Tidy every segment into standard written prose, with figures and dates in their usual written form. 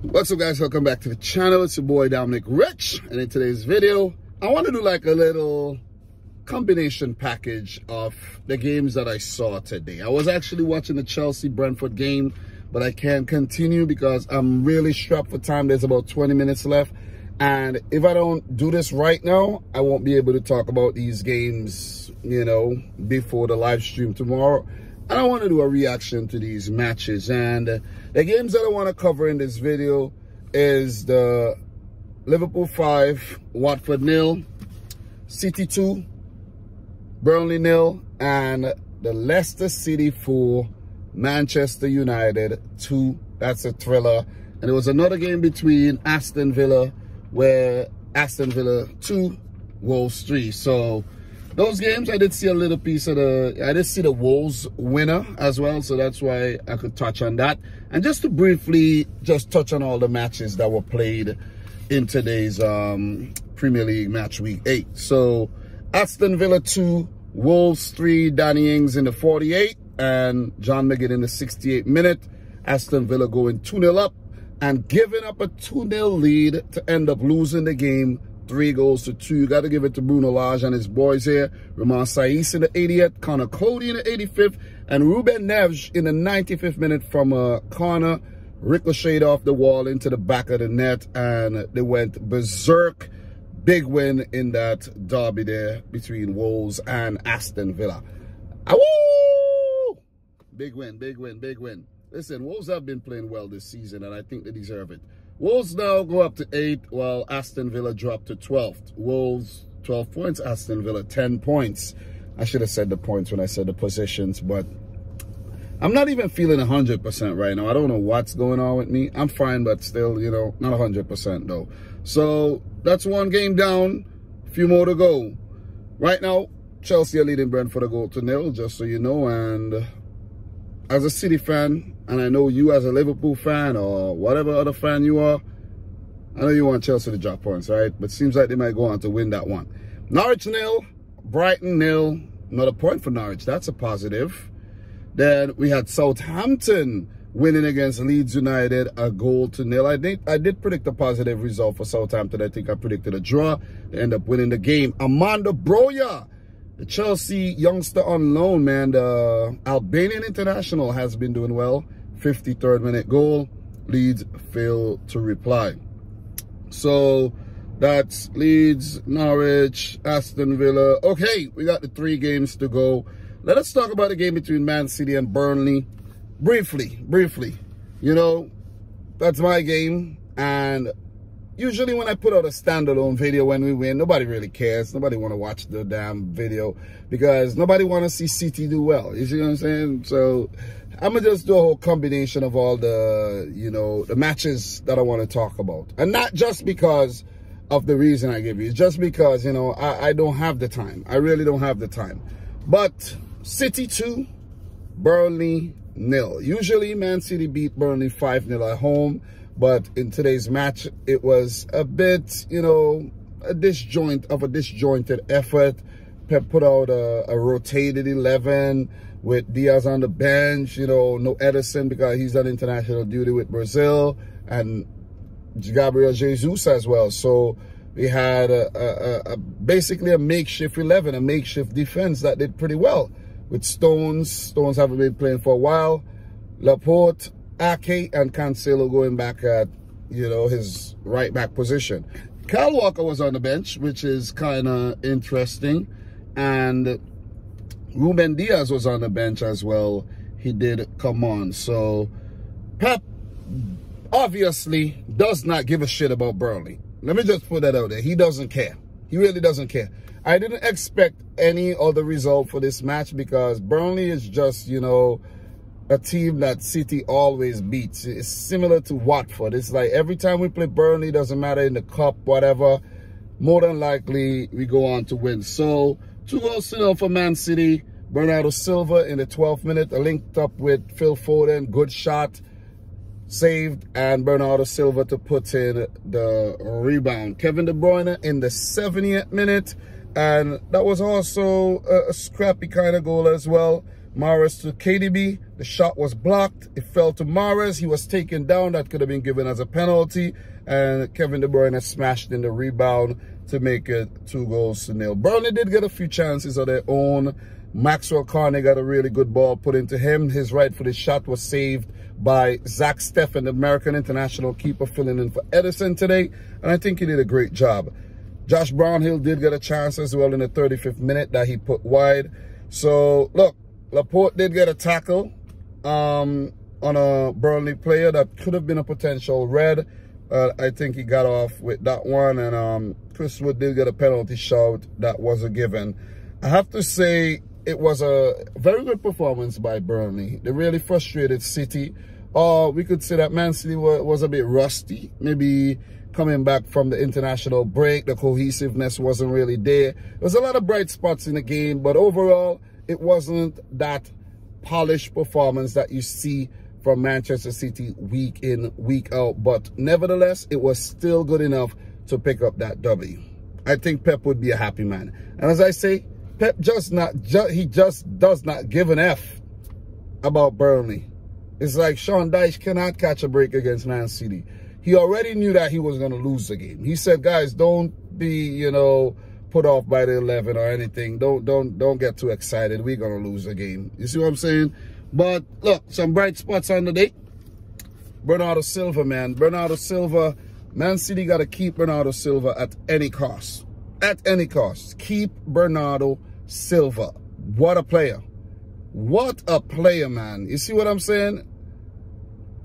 What's up, guys? Welcome back to the channel. It's your boy Dominic Rich, and in today's video I want to do like a little combination package of the games that I saw today. I was actually watching the Chelsea-Brentford game, but I can't continue because I'm really strapped for time. There's about 20 minutes left, and if I don't do this right now, I won't be able to talk about these games, you know, before the live stream tomorrow. And I want to do a reaction to these matches, and the games that I want to cover in this video is the Liverpool 5, Watford 0, City 2, Burnley 0, and the Leicester City 4, Manchester United 2. That's a thriller. And there was another game between Aston Villa, where Aston Villa 2, Wolves 3. So those games, I did see a little piece of I did see the Wolves winner as well, so that's why I could touch on that. And just to briefly just touch on all the matches that were played in today's Premier League match week 8. So Aston Villa 2, Wolves 3, Danny Ings in the 48 and John McGinn in the 68th minute. Aston Villa going 2-0 up and giving up a 2-0 lead to end up losing the game 3-2. You got to give it to Bruno Lage and his boys here. Ramon Saiss in the 80th, Connor Cody in the 85th, and Ruben Neves in the 95th minute from a corner, ricocheted off the wall into the back of the net, and they went berserk. Big win in that derby there between Wolves and Aston Villa. Awoo! Big win, big win, big win. Listen, Wolves have been playing well this season, and I think they deserve it. Wolves now go up to 8, while Aston Villa drop to 12th. Wolves, 12 points. Aston Villa, 10 points. I should have said the points when I said the positions, but I'm not even feeling 100% right now. I don't know what's going on with me. I'm fine, but still, you know, not 100% though. So that's one game down, a few more to go. Right now, Chelsea are leading Brentford a goal to 0, just so you know. And as a City fan, and I know you as a Liverpool fan or whatever other fan you are, I know you want Chelsea to drop points, right? But it seems like they might go on to win that one. Norwich 0, Brighton 0. Another point for Norwich. That's a positive. Then we had Southampton winning against Leeds United a goal to 0. I did predict a positive result for Southampton. I think I predicted a draw. They end up winning the game. Amanda Broya, the Chelsea youngster on loan, man, the Albanian international, has been doing well. 53rd minute goal. Leeds failed to reply. So that's Leeds, Norwich, Aston Villa. Okay, we got the 3 games to go. Let us talk about the game between Man City and Burnley. Briefly. You know, that's my game. And usually when I put out a standalone video when we win, nobody really cares. Nobody want to watch the damn video because nobody want to see City do well. You see what I'm saying? So I'm going to just do a whole combination of all the, you know, the matches that I want to talk about. And not just because of the reason I give you. It's just because, you know, I don't have the time. I really don't have the time. But City 2, Burnley 0. Usually Man City beat Burnley 5-0 at home. But in today's match, it was a bit, you know, a disjointed effort. Pep put out a rotated 11 with Diaz on the bench, you know, no Edison because he's on international duty with Brazil, and Gabriel Jesus as well. So we had basically a makeshift 11, a makeshift defense that did pretty well. With Stones haven't been playing for a while. Laporte, Ake, and Cancelo going back at, you know, his right back position. Kyle Walker was on the bench, which is kind of interesting. And Ruben Diaz was on the bench as well. He did come on. So Pep obviously does not give a shit about Burnley. Let me just put that out there. He doesn't care. He really doesn't care. I didn't expect any other result for this match because Burnley is just, you know, a team that City always beats. It's similar to Watford. It's like every time we play Burnley, doesn't matter in the cup, whatever, more than likely we go on to win. So 2-0 for Man City. Bernardo Silva in the 12th minute, linked up with Phil Foden, good shot, saved, and Bernardo Silva to put in the rebound. Kevin De Bruyne in the 70th minute, and that was also a scrappy kind of goal as well. Mahrez to KDB. The shot was blocked. It fell to Mahrez. He was taken down. That could have been given as a penalty. And Kevin De Bruyne smashed in the rebound to make it 2-0. Burnley did get a few chances of their own. Maxwell Carney got a really good ball put into him. His right-footed shot was saved by Zach Steffen, the American international keeper, filling in for Edison today. And I think he did a great job. Josh Brownhill did get a chance as well in the 35th minute that he put wide. So, look, Laporte did get a tackle on a Burnley player that could have been a potential red. I think he got off with that one. And Chris Wood did get a penalty shot that was a given. I have to say, it was a very good performance by Burnley. They really frustrated City. We could say that Man City was a bit rusty. Maybe coming back from the international break, the cohesiveness wasn't really there. There was a lot of bright spots in the game, but overall, it wasn't that polished performance that you see from Manchester City week in, week out. But nevertheless, it was still good enough to pick up that W. I think Pep would be a happy man. And as I say, Pep just does not give an F about Burnley. It's like Sean Dyche cannot catch a break against Man City. He already knew that he was going to lose the game. He said, guys, don't be, you know, put off by the 11 or anything. Don't get too excited. We're going to lose the game. You see what I'm saying? But look, some bright spots on the day. Bernardo Silva, man. Bernardo Silva, Man City got to keep Bernardo Silva at any cost. At any cost. Keep Bernardo Silva. What a player. What a player, man. You see what I'm saying?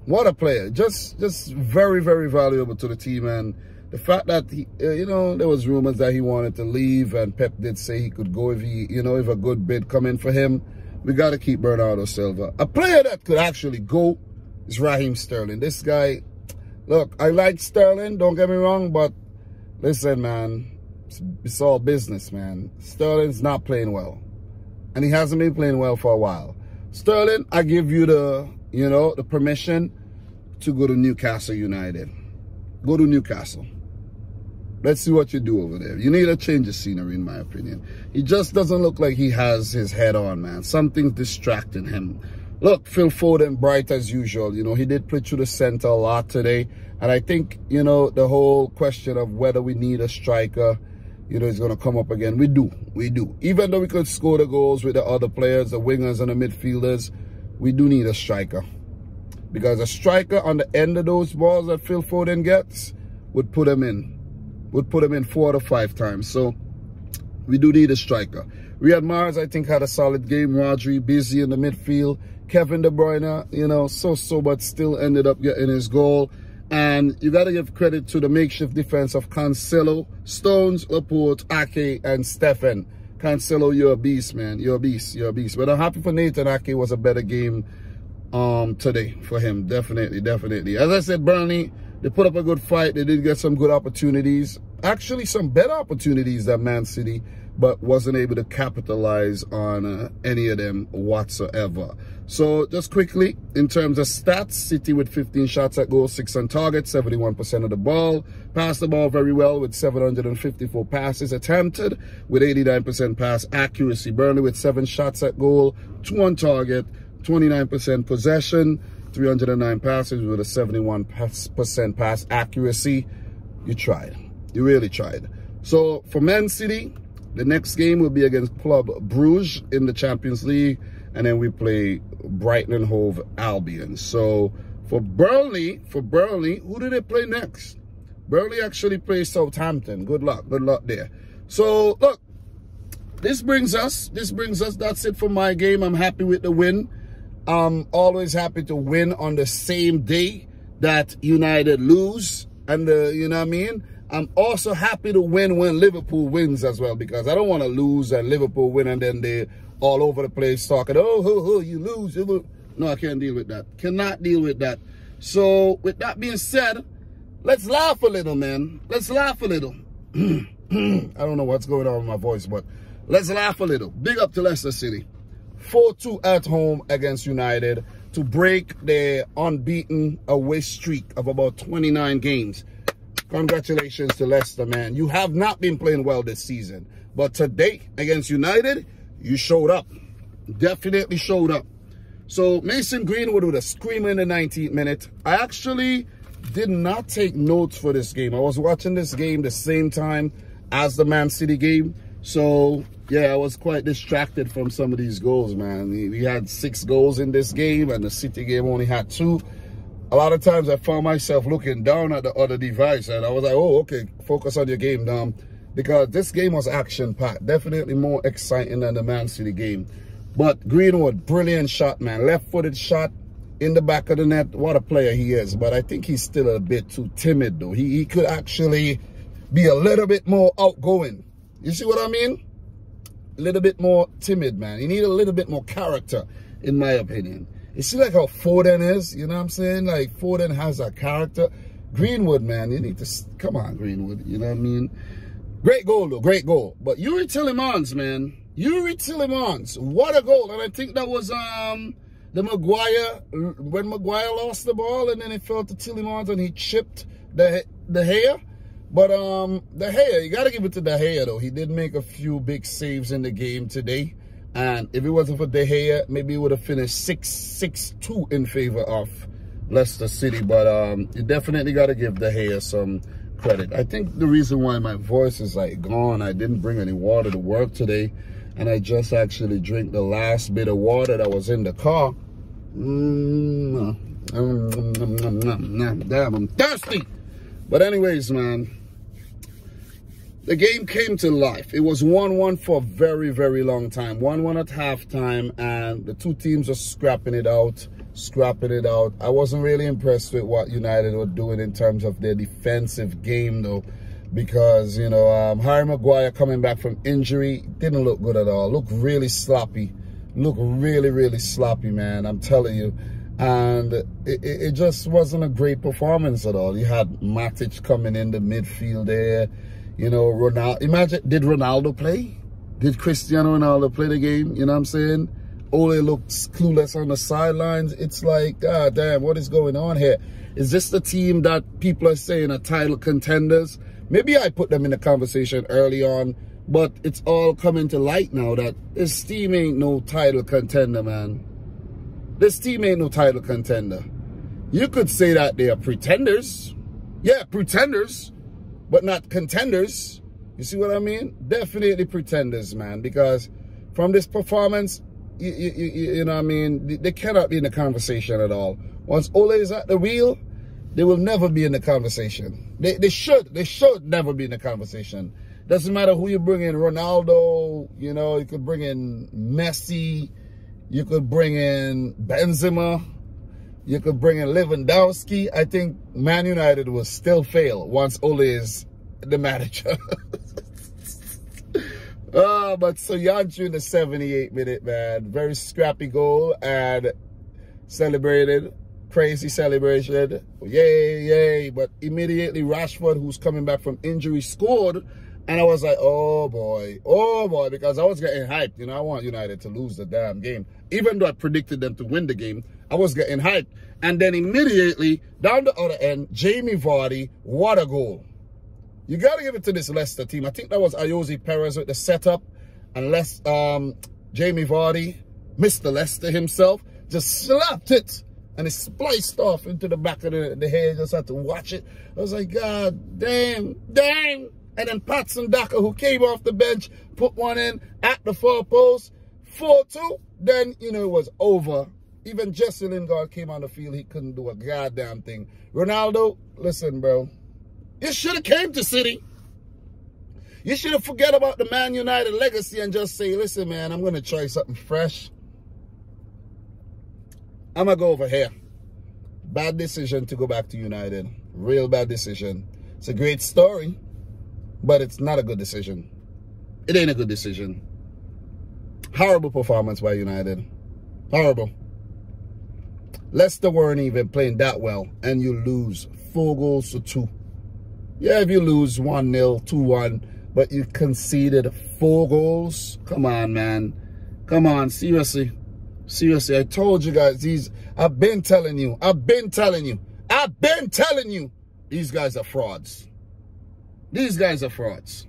What a player. Just very, very valuable to the team. And the fact that, he, you know, there was rumors that he wanted to leave. And Pep did say he could go if he, you know, if a good bid come in for him. We got to keep Bernardo Silva. A player that could actually go is Raheem Sterling. This guy, look, I like Sterling, don't get me wrong, but listen, man, it's all business, man. Sterling's not playing well. And he hasn't been playing well for a while. Sterling, I give you the, you know, the permission to go to Newcastle United. Go to Newcastle. Let's see what you do over there. You need a change of scenery, in my opinion. He just doesn't look like he has his head on, man. Something's distracting him. Look, Phil Foden, bright as usual. You know, he did play through the center a lot today. And I think, you know, the whole question of whether we need a striker, you know, is going to come up again. We do. We do. Even though we could score the goals with the other players, the wingers and the midfielders, we do need a striker. Because a striker on the end of those balls that Phil Foden gets would put him in. Would put him in 4 to 5 times. So we do need a striker. Riyad Mahrez, I think, had a solid game. Rodri busy in the midfield. Kevin De Bruyne, you know, so, but still ended up getting his goal. And you got to give credit to the makeshift defense of Cancelo, Stones, Laporte, Ake, and Steffen. Cancelo, you're a beast, man. You're a beast. You're a beast. But I'm happy for Nathan Ake. Was a better game today for him. Definitely, definitely. As I said, Burnley, they put up a good fight. They did get some good opportunities. Actually, some better opportunities than Man City, but wasn't able to capitalize on any of them whatsoever. So, just quickly, in terms of stats, City with 15 shots at goal, 6 on target, 71% of the ball. Passed the ball very well with 754 passes attempted, with 89% pass accuracy. Burnley with 7 shots at goal, 2 on target, 29% possession, 309 passes with a 71% pass accuracy. You tried. You really tried. So, for Man City, the next game will be against Club Bruges in the Champions League. And then we play Brighton and Hove Albion. So, for Burnley, who do they play next? Burnley actually plays Southampton. Good luck there. So, look, this brings us, that's it for my game. I'm happy with the win. I'm always happy to win on the same day that United lose. And, you know what I mean? I'm also happy to win when Liverpool wins as well, because I don't want to lose and Liverpool win and then they all over the place talking, oh, you lose. No, I can't deal with that. Cannot deal with that. So, with that being said, let's laugh a little, man. Let's laugh a little. I don't know what's going on with my voice, but let's laugh a little. Big up to Leicester City. 4-2 at home against United to break their unbeaten away streak of about 29 games. Congratulations to Leicester, man. You have not been playing well this season. But today, against United, you showed up. Definitely showed up. So Mason Greenwood with a screamer in the 19th minute. I actually did not take notes for this game. I was watching this game the same time as the Man City game. So, yeah, I was quite distracted from some of these goals, man. We had 6 goals in this game, and the City game only had 2. A lot of times I found myself looking down at the other device, and I was like, oh, okay, focus on your game, Dom. Because this game was action-packed. Definitely more exciting than the Man City game. But Greenwood, brilliant shot, man. Left-footed shot in the back of the net. What a player he is. But I think he's still a bit too timid, though. He could actually be a little bit more outgoing. You see what I mean? A little bit more timid, man. He needs a little bit more character, in my opinion. You see like how Foden is? You know what I'm saying? Like, Foden has a character. Greenwood, man, you need to... Come on, Greenwood. You know what I mean? Great goal, though. Great goal. But Yuri Tillemans, man. Yuri Tillemans. What a goal. And I think that was the Maguire... When Maguire lost the ball and then it fell to Tillemans and he chipped the hair. But De Gea, you got to give it to De Gea, though. He did make a few big saves in the game today. And if it wasn't for De Gea, maybe it would have finished 6-2 in favor of Leicester City. But you definitely got to give De Gea some credit. I think the reason why my voice is like gone, I didn't bring any water to work today. And I just actually drank the last bit of water that was in the car. Damn, I'm thirsty. But anyways, man, the game came to life. It was 1-1 for a very, very long time. 1-1 at halftime, and the two teams are scrapping it out. I wasn't really impressed with what United were doing in terms of their defensive game, though, because, you know, Harry Maguire coming back from injury didn't look good at all. Looked really sloppy. Looked really, really sloppy, man. I'm telling you. And it just wasn't a great performance at all. You had Matic coming in the midfield there. You know, Ronaldo. Imagine, did Ronaldo play? Did Cristiano Ronaldo play the game? You know what I'm saying? Ole looks clueless on the sidelines. It's like, God damn, what is going on here? Is this the team that people are saying are title contenders? Maybe I put them in the conversation early on, but it's all coming to light now that this team ain't no title contender, man. This team ain't no title contender. You could say that they are pretenders. Yeah, pretenders, but not contenders. You see what I mean? Definitely pretenders, man, because from this performance, you know what I mean, they cannot be in the conversation at all. Once Ole is at the wheel, they will never be in the conversation. They should never be in the conversation. Doesn't matter who you bring in, Ronaldo, you know, you could bring in Messi, you could bring in Benzema, you could bring in Lewandowski. I think Man United will still fail once Ole is the manager. Oh, but Soyuncu in the 78th minute, man. Very scrappy goal and celebrated. Crazy celebration. Yay, yay. But immediately Rashford, who's coming back from injury, scored. And I was like, oh boy, because I was getting hyped. You know, I want United to lose the damn game. Even though I predicted them to win the game, I was getting hyped. And then immediately, down the other end, Jamie Vardy, what a goal. You got to give it to this Leicester team. I think that was Ayoze Perez with the setup. And Jamie Vardy, Mr. Leicester himself, just slapped it. And it spliced off into the back of the head. Just had to watch it. I was like, God damn. And then Patson Daka, who came off the bench, put one in at the far post. 4-2. Then, you know, it was over. Even Jesse Lingard came on the field. He couldn't do a goddamn thing. Ronaldo, listen, bro. You should have came to City. You should have forget about the Man United legacy and just say, listen, man, I'm going to try something fresh. I'm going to go over here. Bad decision to go back to United. Real bad decision. It's a great story, but it's not a good decision. It ain't a good decision. Horrible performance by United. Horrible. Leicester weren't even playing that well, and you lose 4-2. Yeah, if you lose 1-0, 2-1, but you conceded 4 goals. Come on, man. Come on, seriously. Seriously, I told you guys, I've been telling you. These guys are frauds. These guys are frauds.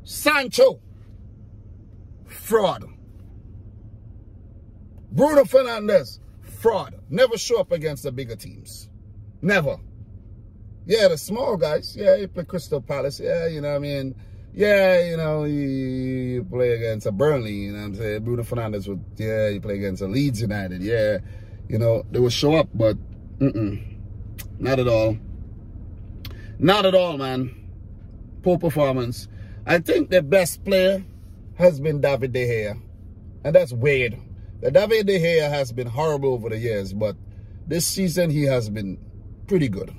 Sancho, fraud. Bruno Fernandes, fraud. Never show up against the bigger teams. Never. Yeah, the small guys. Yeah, he play Crystal Palace. Yeah, you know what I mean? Yeah, you know, you play against a Burnley, you know what I'm saying? Bruno Fernandes would, yeah, you play against a Leeds United. Yeah, you know, they would show up, but not at all. Not at all, man. Poor performance. I think the best player has been David De Gea. And that's weird. David De Gea has been horrible over the years, but this season he has been pretty good.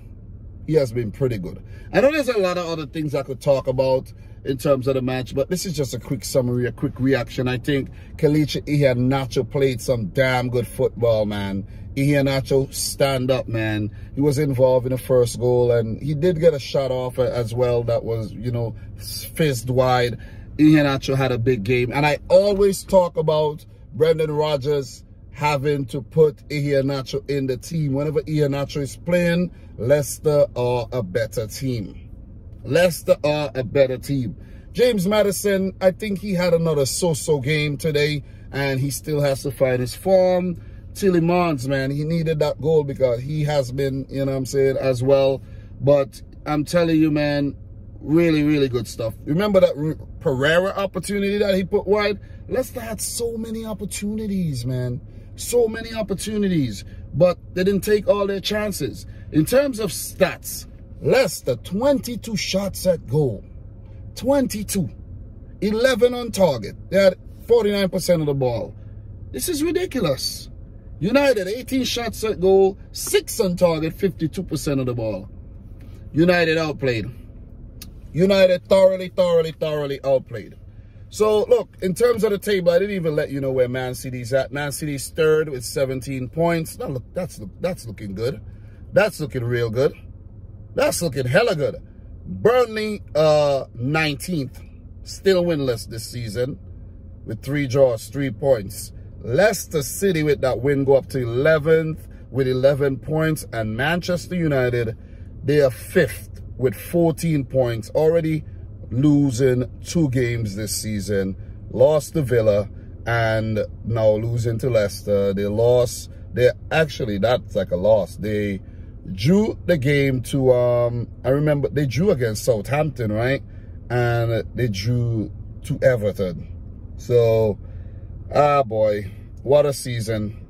He has been pretty good. I know there's a lot of other things I could talk about in terms of the match, but this is just a quick summary, a quick reaction. I think Kelechi Iheanacho played some damn good football, man. Iheanacho, stand up, man. He was involved in the first goal, and he did get a shot off as well that was, you know, fizzed wide. Iheanacho had a big game, and I always talk about Brendan Rodgers having to put Iheanacho in the team. Whenever Iheanacho is playing, Leicester are a better team. Leicester are a better team. James Maddison, I think he had another so-so game today, and he still has to find his form. Tillemans, man, he needed that goal because he has been, you know what I'm saying, as well. But I'm telling you, man, really, really good stuff. Remember that Pereira opportunity that he put wide? Leicester had so many opportunities, man. So many opportunities, but they didn't take all their chances. In terms of stats, Leicester, 22 shots at goal. 22. 11 on target. They had 49% of the ball. This is ridiculous. United, 18 shots at goal, 6 on target, 52% of the ball. United outplayed. United thoroughly outplayed. So, look, in terms of the table, I didn't even let you know where Man City's at. Man City's third with 17 points. Now, look, that's looking good. That's looking real good. That's looking hella good. Burnley, 19th. Still winless this season with 3 draws, 3 points. Leicester City with that win go up to 11th with 11 points. And Manchester United, they are 5th with 14 points. Already losing 2 games this season. Lost to Villa and now losing to Leicester. They lost. Actually, that's like a loss. They drew the game to, I remember they drew against Southampton, right? And they drew to Everton. So, boy, what a season.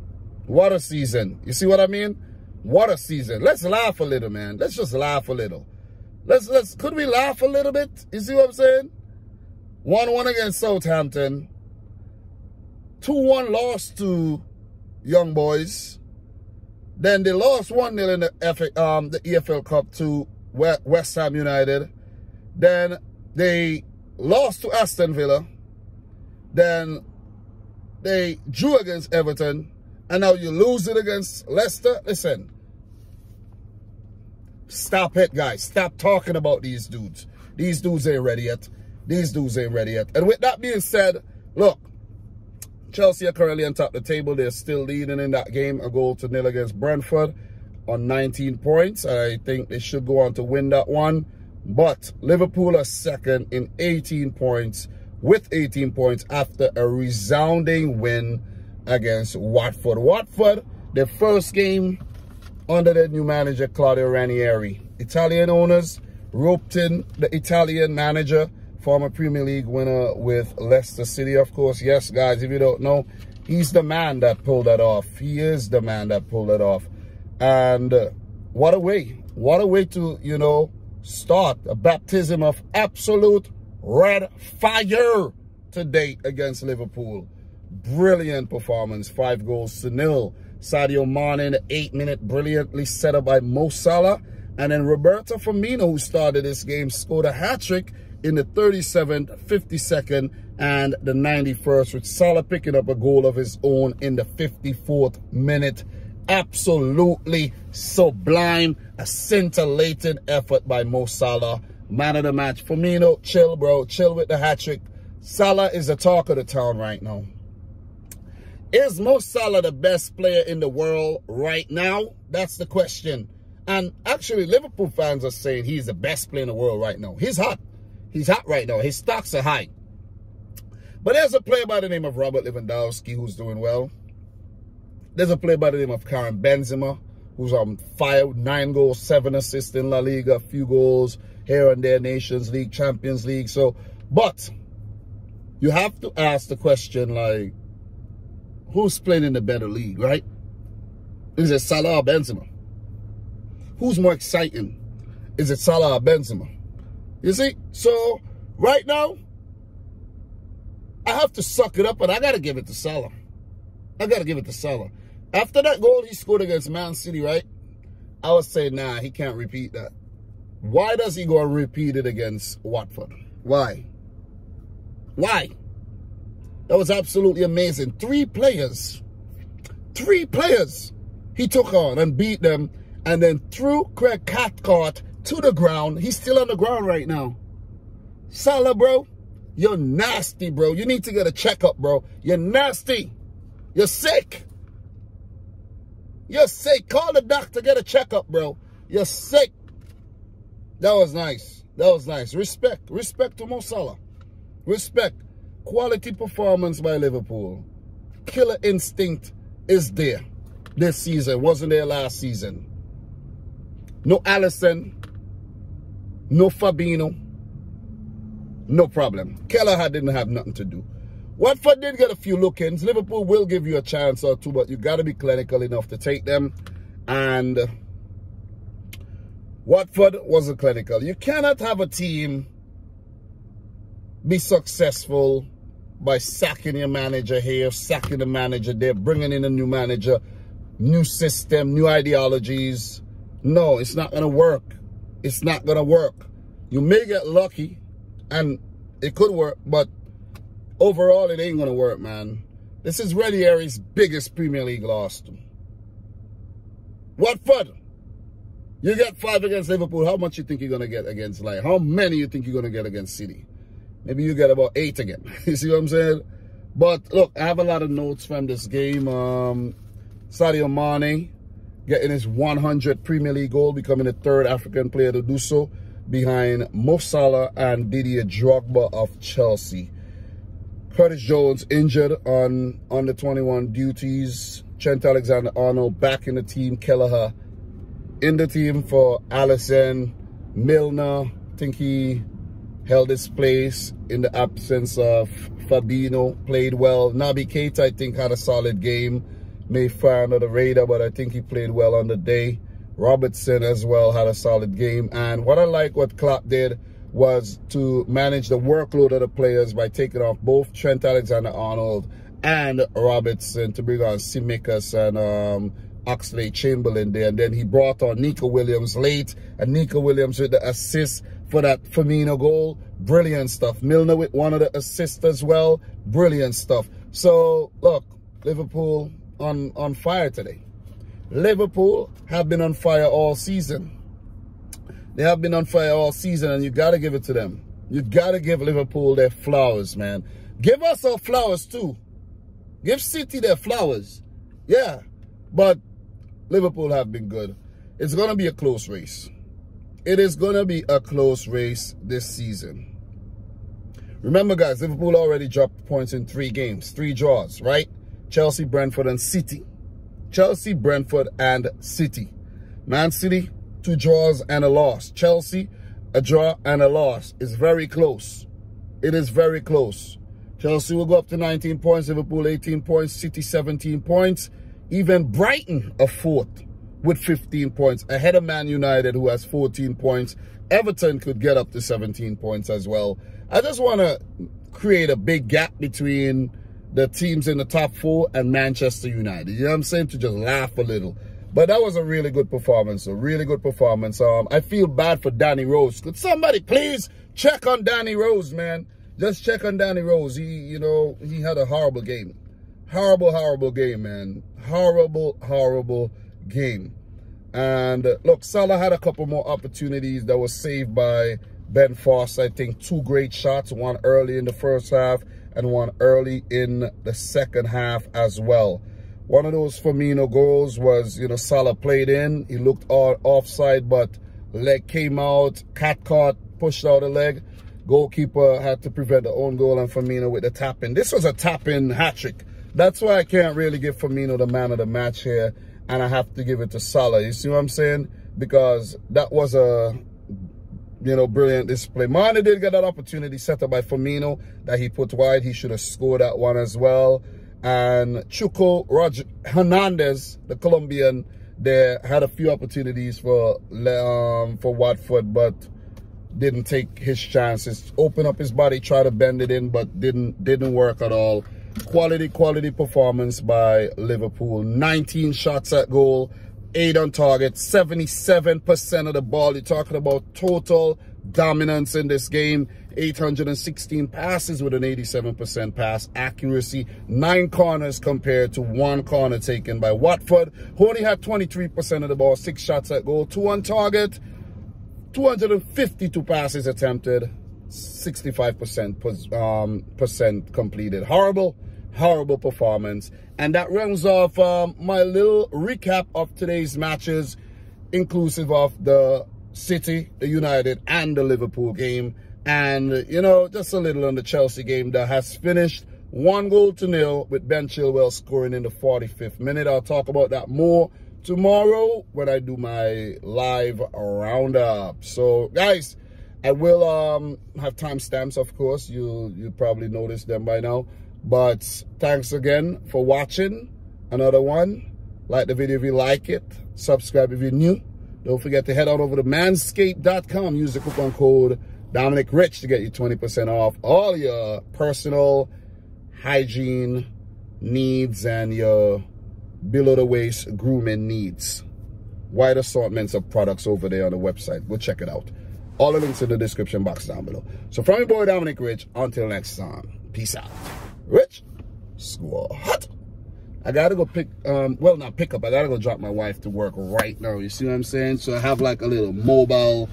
What a season. You see what I mean? What a season. Let's laugh a little, man. Let's just laugh a little. Could we laugh a little bit? You see what I'm saying? 1-1 against Southampton. 2-1 loss to Young Boys. Then they lost 1-0 in the EFL Cup to West Ham United. Then they lost to Aston Villa. Then they drew against Everton. And now you lose it against Leicester. Listen. Stop it, guys. Stop talking about these dudes. These dudes ain't ready yet. These dudes ain't ready yet. And with that being said, look, Chelsea are currently on top of the table. They're still leading in that game, 1-0 against Brentford on 19 points. I think they should go on to win that one. But Liverpool are second in 18 points, with 18 points after a resounding win against Watford. Watford, their first game under their new manager, Claudio Ranieri. Italian owners roped in the Italian manager, former Premier League winner with Leicester City, of course. Yes, guys, if you don't know, he's the man that pulled that off. He is the man that pulled it off. And what a way. What a way to, you know, start a baptism of absolute red fire today against Liverpool. Brilliant performance, 5-0. Sadio Mane in the 8th minute, brilliantly set up by Mo Salah. And then Roberto Firmino, who started this game, scored a hat-trick in the 37th, 52nd, and the 91st, with Salah picking up a goal of his own in the 54th minute. Absolutely sublime, a scintillating effort by Mo Salah. Man of the match. Firmino, chill, bro. Chill with the hat-trick. Salah is the talk of the town right now. Is Mo Salah the best player in the world right now? That's the question. And actually, Liverpool fans are saying he's the best player in the world right now. He's hot. He's hot right now. His stocks are high. But there's a player by the name of Robert Lewandowski who's doing well. There's a player by the name of Karim Benzema, who's on fire, 9 goals, 7 assists in La Liga, a few goals here and there, Nations League, Champions League. So, but you have to ask the question, like, who's playing in the better league, right? Is it Salah or Benzema? Who's more exciting? Is it Salah or Benzema? You see? So, right now, I have to suck it up, and I got to give it to Salah. I got to give it to Salah. After that goal he scored against Man City, right? I was saying, nah, he can't repeat that. Why does he go and repeat it against Watford? Why? Why? That was absolutely amazing. 3 players he took on and beat them, and then threw Craig Cathcart to the ground. He's still on the ground right now. Salah, bro, you're nasty, bro. You need to get a checkup, bro. You're nasty. You're sick. You're sick. Call the doctor, get a checkup, bro. You're sick. That was nice. That was nice. Respect. Respect to Mo Salah. Respect. Quality performance by Liverpool. Killer instinct is there this season. Wasn't there last season. No Alisson. No Fabinho. No problem. Kelleher didn't have nothing to do. Watford did get a few look-ins. Liverpool will give you a chance or two, but you got to be clinical enough to take them. And Watford wasn't clinical. You cannot have a team be successful by sacking your manager here, sacking the manager there, bringing in a new manager, new system, new ideologies. No, it's not going to work. It's not going to work. You may get lucky, and it could work, but overall, it ain't going to work, man. This is Ranieri's biggest Premier League loss. Watford, you get 5 against Liverpool. How much you think you're going to get against, like, how many you think you're going to get against City? Maybe you get about 8 again. You see what I'm saying? But, look, I have a lot of notes from this game. Sadio Mane getting his 100th Premier League goal, becoming the 3rd African player to do so, behind Mo Salah and Didier Drogba of Chelsea. Curtis Jones injured on under 21 duties. Trent Alexander-Arnold back in the team. Kelleher in the team for Alisson. Milner, I think he held his place in the absence of Fabinho. Played well. Naby Keita, I think, had a solid game. May fly under the radar, but I think he played well on the day. Robertson as well had a solid game. And what I like what Klopp did was to manage the workload of the players by taking off both Trent Alexander-Arnold and Robertson to bring on Tsimikas and Oxlade-Chamberlain there. And then he brought on Nico Williams late, and Nico Williams with the assist for that Firmino goal. Brilliant stuff. Milner with one of the assists as well. Brilliant stuff. So, look, Liverpool on fire today. Liverpool have been on fire all season. They have been on fire all season, and you got to give it to them. You got to give Liverpool their flowers, man. Give us our flowers, too. Give City their flowers. Yeah, but Liverpool have been good. It's going to be a close race. It is going to be a close race this season. Remember, guys, Liverpool already dropped points in 3 games, 3 draws, right? Chelsea, Brentford, and City. Chelsea, Brentford, and City. Man City, 2 draws and a loss. Chelsea, a draw and a loss. It's very close. It is very close. Chelsea will go up to 19 points. Liverpool, 18 points. City, 17 points. Even Brighton, a 4th with 15 points. Ahead of Man United, who has 14 points. Everton could get up to 17 points as well. I just want to create a big gap between the teams in the top 4 and Manchester United. You know what I'm saying? To just laugh a little. But that was a really good performance. A really good performance. I feel bad for Danny Rose. Could somebody please check on Danny Rose, man? Just check on Danny Rose. He had a horrible game. Horrible game, man. Horrible game. And look, Salah had a couple more opportunities that was saved by Ben Foster. I think 2 great shots. One early in the first half and one early in the second half as well. One of those Firmino goals was, Salah played in. He looked all offside, but leg came out. Cathcart pushed out a leg. Goalkeeper had to prevent the own goal, and Firmino with the tap-in. This was a tap-in hat-trick. that's why I can't really give Firmino the man of the match here, and I have to give it to Salah. You see what I'm saying? Because that was a, you know, brilliant display. Mane did get that opportunity set up by Firmino that he put wide. He should have scored that one as well. And Chuco Hernandez, the Colombian, there had a few opportunities for Watford, but didn't take his chances. Open up his body, try to bend it in, but didn't work at all. Quality performance by Liverpool. 19 shots at goal, 8 on target, 77% of the ball. You're talking about total dominance in this game. 816 passes with an 87% pass accuracy. 9 corners compared to 1 corner taken by Watford, who only had 23% of the ball, 6 shots at goal, 2 on target, 252 passes attempted, 65% completed. Horrible performance. And that rounds off my little recap of today's matches, inclusive of the City, the United, and the Liverpool game. And, you know, just a little on the Chelsea game that has finished 1-0 with Ben Chilwell scoring in the 45th minute. I'll talk about that more tomorrow when I do my live roundup. So, guys, I will have timestamps, of course. You probably noticed them by now. But thanks again for watching another one. Like the video if you like it. Subscribe if you're new. Don't forget to head on over to manscaped.com. Use the coupon code Dominic Rich to get you 20% off all your personal hygiene needs and your below-the-waist grooming needs. Wide assortments of products over there on the website. Go check it out. All the links in the description box down below. So from your boy Dominic Rich, until next time, peace out. Rich Squad. I gotta go pick, well, not pick up, I gotta go drop my wife to work right now. You see what I'm saying? So I have like a little mobile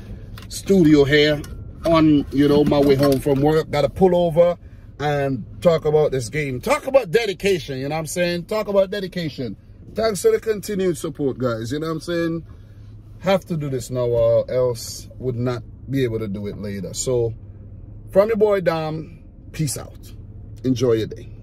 studio here on, you know, my way home from work. Gotta pull over and talk about this game. Talk about dedication, you know what I'm saying? Talk about dedication. Thanks for the continued support, guys. You know what I'm saying? Have to do this now or else would not be able to do it later. So, from your boy Dom, peace out. Enjoy your day.